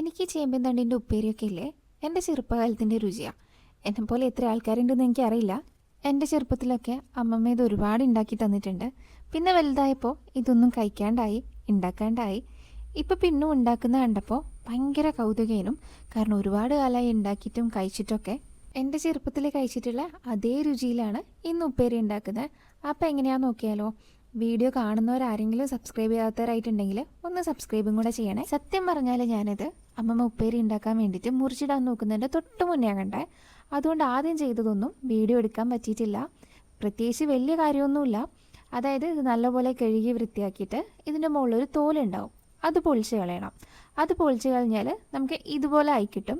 എനിക്ക് ചേമ്പും തണ്ടിൻ്റെ ഉപ്പേരിയൊക്കെ ഇല്ലേ എൻ്റെ ചെറുപ്പകാലത്തിൻ്റെ രുചിയാണ്. എന്നെപ്പോലെ എത്ര ആൾക്കാരുണ്ടെന്ന് എനിക്കറിയില്ല. എൻ്റെ ചെറുപ്പത്തിലൊക്കെ അമ്മമ്മ ഇത് ഒരുപാട് ഉണ്ടാക്കി തന്നിട്ടുണ്ട്. പിന്നെ വലുതായപ്പോൾ ഇതൊന്നും കഴിക്കാണ്ടായി, ഉണ്ടാക്കാണ്ടായി. ഇപ്പോൾ പിന്നും ഉണ്ടാക്കുന്ന കണ്ടപ്പോൾ ഭയങ്കര കൗതുകേനും. കാരണം ഒരുപാട് കാലമായി ഉണ്ടാക്കിയിട്ടും കഴിച്ചിട്ടൊക്കെ എൻ്റെ ചെറുപ്പത്തിൽ കഴിച്ചിട്ടുള്ള അതേ രുചിയിലാണ് ഇന്ന് ഉപ്പേരി ഉണ്ടാക്കുന്നത്. അപ്പോൾ എങ്ങനെയാണെന്ന് നോക്കിയാലോ? വീഡിയോ കാണുന്നവരാരെങ്കിലും സബ്സ്ക്രൈബ് ചെയ്യാത്തവരായിട്ടുണ്ടെങ്കിൽ ഒന്ന് സബ്സ്ക്രൈബും കൂടെ ചെയ്യണേ. സത്യം പറഞ്ഞാൽ ഞാനിത് അമ്മമ്മ ഉപ്പേരി ഉണ്ടാക്കാൻ വേണ്ടിയിട്ട് മുറിച്ചിടാൻ നോക്കുന്നതിൻ്റെ തൊട്ട് മുന്നേ കണ്ടേ. അതുകൊണ്ട് ആദ്യം ചെയ്തതൊന്നും വീഡിയോ എടുക്കാൻ പറ്റിയിട്ടില്ല. പ്രത്യേകിച്ച് വലിയ കാര്യമൊന്നുമില്ല. അതായത് ഇത് നല്ലപോലെ കഴുകി വൃത്തിയാക്കിയിട്ട് ഇതിൻ്റെ മുകളിലൊരു തോലുണ്ടാവും, അത് പൊളിച്ച് കളയണം. അത് പൊളിച്ച് കളഞ്ഞാൽ നമുക്ക് ഇതുപോലെ ആയി കിട്ടും.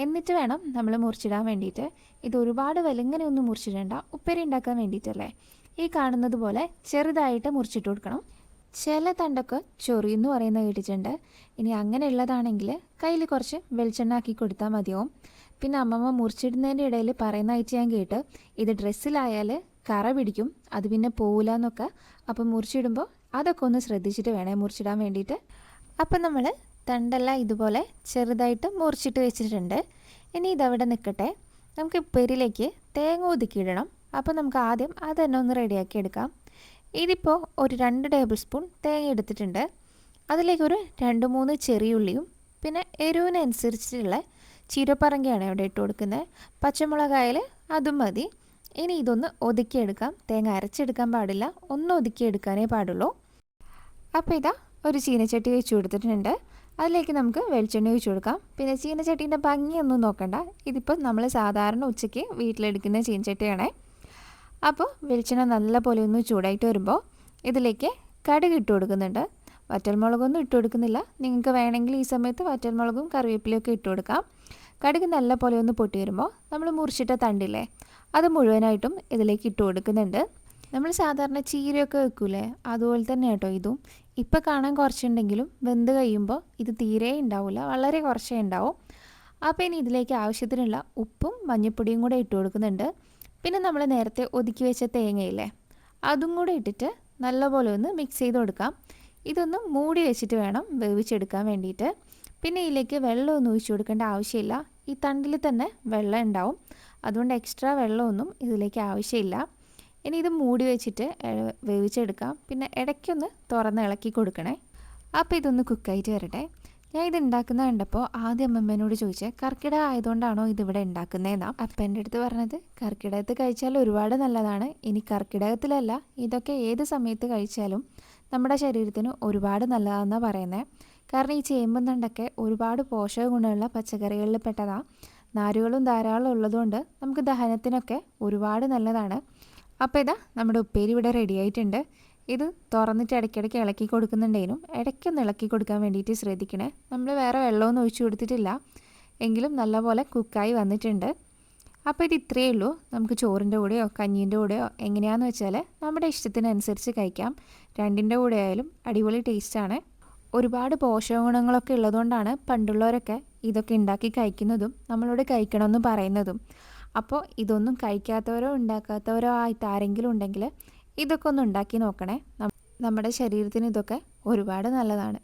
എന്നിട്ട് വേണം നമ്മൾ മുറിച്ചിടാൻ വേണ്ടിയിട്ട്. ഇത് ഒരുപാട് വലിങ്ങനെയൊന്നും മുറിച്ചിടേണ്ട, ഉപ്പേരി ഉണ്ടാക്കാൻ വേണ്ടിയിട്ടല്ലേ. ഈ കാണുന്നത് പോലെ ചെറുതായിട്ട് മുറിച്ചിട്ട് കൊടുക്കണം. ചില തണ്ടൊക്കെ ചൊറിയെന്ന് പറയുന്നത് കേട്ടിട്ടുണ്ട്. ഇനി അങ്ങനെയുള്ളതാണെങ്കിൽ കയ്യിൽ കുറച്ച് വെളിച്ചെണ്ണ ആക്കി കൊടുത്താൽ മതിയാവും. പിന്നെ അമ്മമ്മ മുറിച്ചിടുന്നതിൻ്റെ ഇടയിൽ പറയുന്നതായിട്ട് ഞാൻ കേട്ട്, ഇത് ഡ്രസ്സിലായാൽ കറ പിടിക്കും, അത് പിന്നെ പോവില്ല എന്നൊക്കെ. അപ്പം മുറിച്ചിടുമ്പോൾ അതൊക്കെ ഒന്ന് ശ്രദ്ധിച്ചിട്ട് വേണേ മുറിച്ചിടാൻ വേണ്ടിയിട്ട്. അപ്പം നമ്മൾ തണ്ടെല്ലാം ഇതുപോലെ ചെറുതായിട്ട് മുറിച്ചിട്ട് വെച്ചിട്ടുണ്ട്. ഇനി ഇതവിടെ നിൽക്കട്ടെ. നമുക്ക് ഉപ്പേരിയിലേക്ക് തേങ്ങ ഒതുക്കിയിടണം. അപ്പോൾ നമുക്ക് ആദ്യം അത് തന്നെ ഒന്ന് റെഡിയാക്കി എടുക്കാം. ഇതിപ്പോൾ ഒരു 2 ടേബിൾ സ്പൂൺ തേങ്ങ എടുത്തിട്ടുണ്ട്. അതിലേക്കൊരു 2-3 ചെറിയ ഉള്ളിയും പിന്നെ എരിവിനനുസരിച്ചുള്ള ചീരപ്പറങ്കിയാണ് ഇവിടെ ഇട്ട് കൊടുക്കുന്നത്. പച്ചമുളകായാൽ അതും മതി. ഇനി ഇതൊന്ന് ഒതുക്കിയെടുക്കാം. തേങ്ങ അരച്ചെടുക്കാൻ പാടില്ല, ഒന്ന് ഒതുക്കിയെടുക്കാനേ പാടുള്ളൂ. അപ്പോൾ ഇതാ ഒരു ചീനച്ചട്ടി വെച്ച് കൊടുത്തിട്ടുണ്ട്. അതിലേക്ക് നമുക്ക് വെളിച്ചെണ്ണ ഒഴിച്ച് കൊടുക്കാം. പിന്നെ ചീനച്ചട്ടീൻ്റെ ഭംഗിയൊന്നും നോക്കണ്ട, ഇതിപ്പോൾ നമ്മൾ സാധാരണ ഉച്ചയ്ക്ക് വീട്ടിലെടുക്കുന്ന ചീനച്ചട്ടിയാണേ. അപ്പോൾ വെളിച്ചെണ്ണ നല്ല പോലെ ഒന്ന് ചൂടായിട്ട് വരുമ്പോൾ ഇതിലേക്ക് കടുക് ഇട്ട് കൊടുക്കുന്നുണ്ട്. വറ്റൽമുളകൊന്നും ഇട്ട് കൊടുക്കുന്നില്ല. നിങ്ങൾക്ക് വേണമെങ്കിൽ ഈ സമയത്ത് വറ്റൽമുളകും കറിവേപ്പിലയൊക്കെ ഇട്ട് കൊടുക്കാം. കടുക് നല്ല പോലെ ഒന്ന് പൊട്ടി വരുമ്പോൾ നമ്മൾ മുറിച്ചിട്ട തണ്ടില്ലേ, അത് മുഴുവനായിട്ടും ഇതിലേക്ക് ഇട്ട് കൊടുക്കുന്നുണ്ട്. നമ്മൾ സാധാരണ ചീരയൊക്കെ വെക്കൂലേ, അതുപോലെ തന്നെ കേട്ടോ ഇതും. ഇപ്പം കാണാൻ കുറച്ചുണ്ടെങ്കിലും വെന്ത് കഴിയുമ്പോൾ ഇത് തീരെ ഉണ്ടാവില്ല, വളരെ കുറച്ചേ ഉണ്ടാവും. അപ്പോൾ ഇനി ഇതിലേക്ക് ആവശ്യത്തിനുള്ള ഉപ്പും മഞ്ഞൾപ്പൊടിയും കൂടെ ഇട്ട് കൊടുക്കുന്നുണ്ട്. പിന്നെ നമ്മൾ നേരത്തെ ഒതുക്കി വെച്ച തേങ്ങയില്ലേ, അതും കൂടെ ഇട്ടിട്ട് നല്ലപോലെ ഒന്ന് മിക്സ് ചെയ്ത് കൊടുക്കാം. ഇതൊന്ന് മൂടി വെച്ചിട്ട് വേണം വേവിച്ചെടുക്കാൻ വേണ്ടിയിട്ട്. പിന്നെ ഇതിലേക്ക് വെള്ളമൊന്നും ഒഴിച്ചു കൊടുക്കേണ്ട ആവശ്യമില്ല. ഈ തണ്ടിൽ തന്നെ വെള്ളം ഉണ്ടാവും, അതുകൊണ്ട് എക്സ്ട്രാ വെള്ളമൊന്നും ഇതിലേക്ക് ആവശ്യമില്ല. ഇനി ഇത് മൂടി വെച്ചിട്ട് വേവിച്ചെടുക്കാം. പിന്നെ ഇടയ്ക്കൊന്ന് തുറന്ന് ഇളക്കി കൊടുക്കണേ. അപ്പോൾ ഇതൊന്ന് കുക്കായിട്ട് വരട്ടെ. ഞാൻ ഇത് ഉണ്ടാക്കുന്ന കണ്ടപ്പോൾ ആദ്യം അമ്മമ്മേനോട് ചോദിച്ചത് കർക്കിടക ആയതുകൊണ്ടാണോ ഇതിവിടെ ഉണ്ടാക്കുന്നതെന്നാണ്. അപ്പം എൻ്റെ അടുത്ത് പറഞ്ഞത് കർക്കിടകത്ത് കഴിച്ചാൽ ഒരുപാട് നല്ലതാണ്. ഇനി കർക്കിടകത്തിലല്ല, ഇതൊക്കെ ഏത് സമയത്ത് കഴിച്ചാലും നമ്മുടെ ശരീരത്തിന് ഒരുപാട് നല്ലതാണെന്നാണ് പറയുന്നത്. കാരണം ഈ ചേമ്പും തണ്ടൊക്കെ ഒരുപാട് പോഷക ഗുണമുള്ള പച്ചക്കറികളിൽ പെട്ടതാണ്. നാരുകളും ധാരാളം ഉള്ളതുകൊണ്ട് നമുക്ക് ദഹനത്തിനൊക്കെ ഒരുപാട് നല്ലതാണ്. അപ്പോൾ ഇതാ നമ്മുടെ ഉപ്പേരി ഇവിടെ റെഡി ആയിട്ടുണ്ട്. ഇത് തുറന്നിട്ട് ഇടയ്ക്കിടയ്ക്ക് ഇളക്കി കൊടുക്കുന്നുണ്ടേനും ഇടയ്ക്കൊന്ന് ഇളക്കി കൊടുക്കാൻ വേണ്ടിയിട്ട് ശ്രദ്ധിക്കണേ. നമ്മൾ വേറെ വെള്ളമൊന്നും ഒഴിച്ചു കൊടുത്തിട്ടില്ല, എങ്കിലും നല്ലപോലെ കുക്കായി വന്നിട്ടുണ്ട്. അപ്പോൾ ഇത് ഇത്രയേ ഉള്ളൂ. നമുക്ക് ചോറിൻ്റെ കൂടെയോ കഞ്ഞീൻ്റെ കൂടെയോ എങ്ങനെയാണെന്ന് വെച്ചാൽ നമ്മുടെ ഇഷ്ടത്തിനനുസരിച്ച് കഴിക്കാം. രണ്ടിൻ്റെ കൂടെ ആയാലും അടിപൊളി ടേസ്റ്റാണ്. ഒരുപാട് പോഷക ഗുണങ്ങളൊക്കെ ഉള്ളതുകൊണ്ടാണ് പണ്ടുള്ളവരൊക്കെ ഇതൊക്കെ ഉണ്ടാക്കി കഴിക്കുന്നതും നമ്മളോട് കഴിക്കണമെന്ന് പറയുന്നതും. അപ്പോൾ ഇതൊന്നും കഴിക്കാത്തവരോ ഉണ്ടാക്കാത്തവരോ ആയിട്ട് ആരെങ്കിലും ഉണ്ടെങ്കിൽ ഇതൊക്കെ ഒന്ന് ഉണ്ടാക്കി നോക്കണേ. നമ്മുടെ ശരീരത്തിന് ഇതൊക്കെ ഒരുപാട് നല്ലതാണ്.